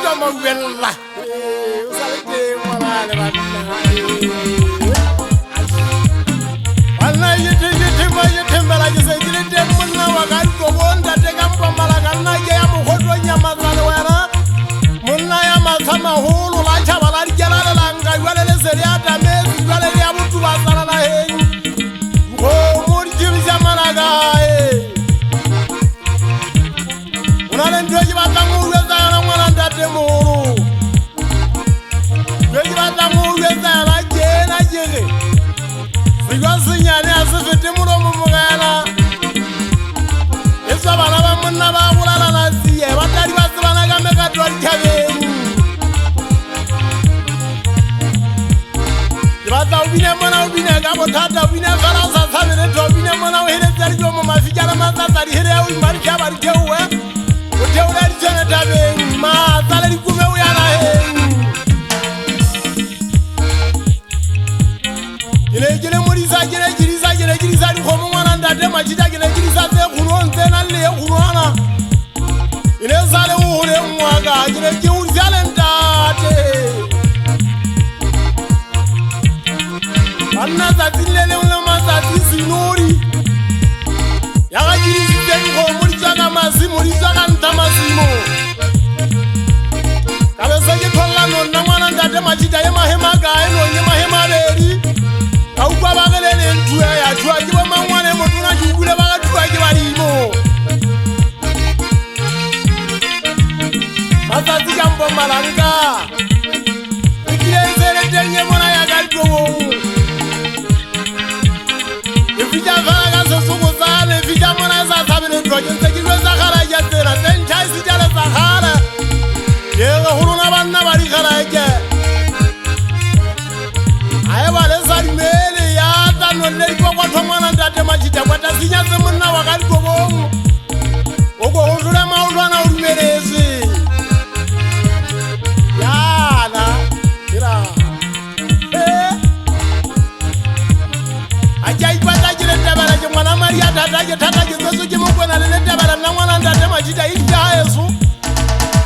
como verla. Ana yete mbala jise jile temuna wakati kobonda teka mpambala kana ya muhodo nyama zalwera. Munna ya masama hulu la chabala rijala langa yale seriata mezi yale ya mtu basala na henyu. Ngo muri jibisa managa. Unale ndoji batangu weza na mwana ndate muru. Ndoji batangu weza na jena jege. Sigasinyane asifiti muro mumugana. Yesu abana munna babulala nasiye batali basibana gameka twalikabe. Ibata ubine mwana ubine gabo tata ubine farasa sabire to ubine mwana uhire serjo mu mafijara mazatari hire ya umbari cyabari cyewe. Uteura rijana tabe ma salari kume uyana he. Gile murisa gire ko mu mwana ndate majida gile girisa te kuronze na le kurwana. Ile sale uhure mwaga gile kiurzale ndate. Anna zatilele ulama zatinuri. Yaga girisa ko murisa na mazimu risa na ntamazimo. Kabese gitola no na mwana ndate majida ye mahema ga eno nye mahema leri. Aukwa bagelele ntuya ya tuwa jiwa mangwane motuna jugule baga tuwa jiwa limo. Masati jambo malanga. Ikile zele tenye mwana ya galgowo. Ifija vaga sosuko zane, ifija mwana za sabine ntoje. Nsekilwe zakara ya zera, tenchai sijale zakara. Yega huruna banna bari kara eke. Ayewa lesa limele ya tano lelikuwa kwa tomwana ndate majita. Kwa tazinya zemuna wakali kobomu. Oko huzule maulwana ulimelezi. Yana Kira Ajaibata jile tabara jimwana maria tataje zesu jimukwana lele tabara na mwana ndate majita ija yesu.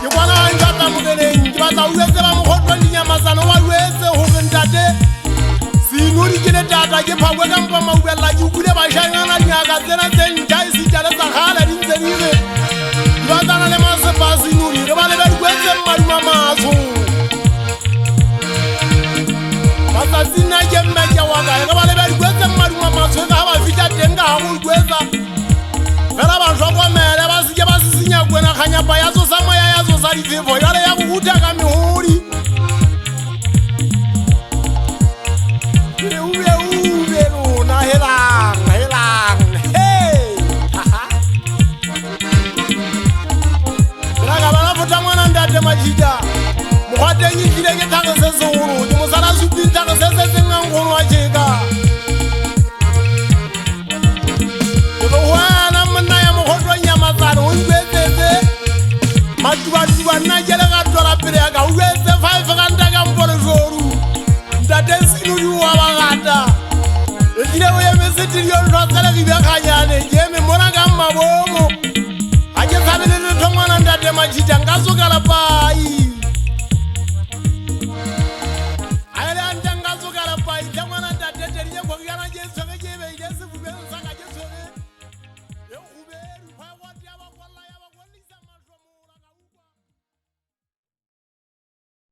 Jimwana wanjata mugene njibata uweze wa mkotwa ninyamazano wa uweze hukendate. Sinuri jile tataje pangweka mpama uwela jukule bashangana nyaga zena zenjai sijale zakhala rinzeriwe. Jibata le masepa sinuri rebale berkweze maruma mazu. Masazina jemmeja waga rebale berkweze maruma mazu. Eka haba vita tenga hamu kweza. Vera banshokwa mere basije basisinya kwena kanyapa yazo samaya yazo sari vivo. Yale ya kukutaka mihuri. Uwe luna helang hey. Raga bana futa mwana ndate majida. Mukwate nyikile ketanga sese uru. Jimusala supi tanga sese ngangunu wacheka. Wana mna ya mukotwa nyamazano uwezeze. Majuwa najele kadola pirega uweze 5 kandaka mpole zoru. Ndate sinuri wabagata. Ekile uye mesitiri yonrosele kibakanyane. Jeme moranga mabomo. Aje sabili nitomwana ndate majida ngazukala pai.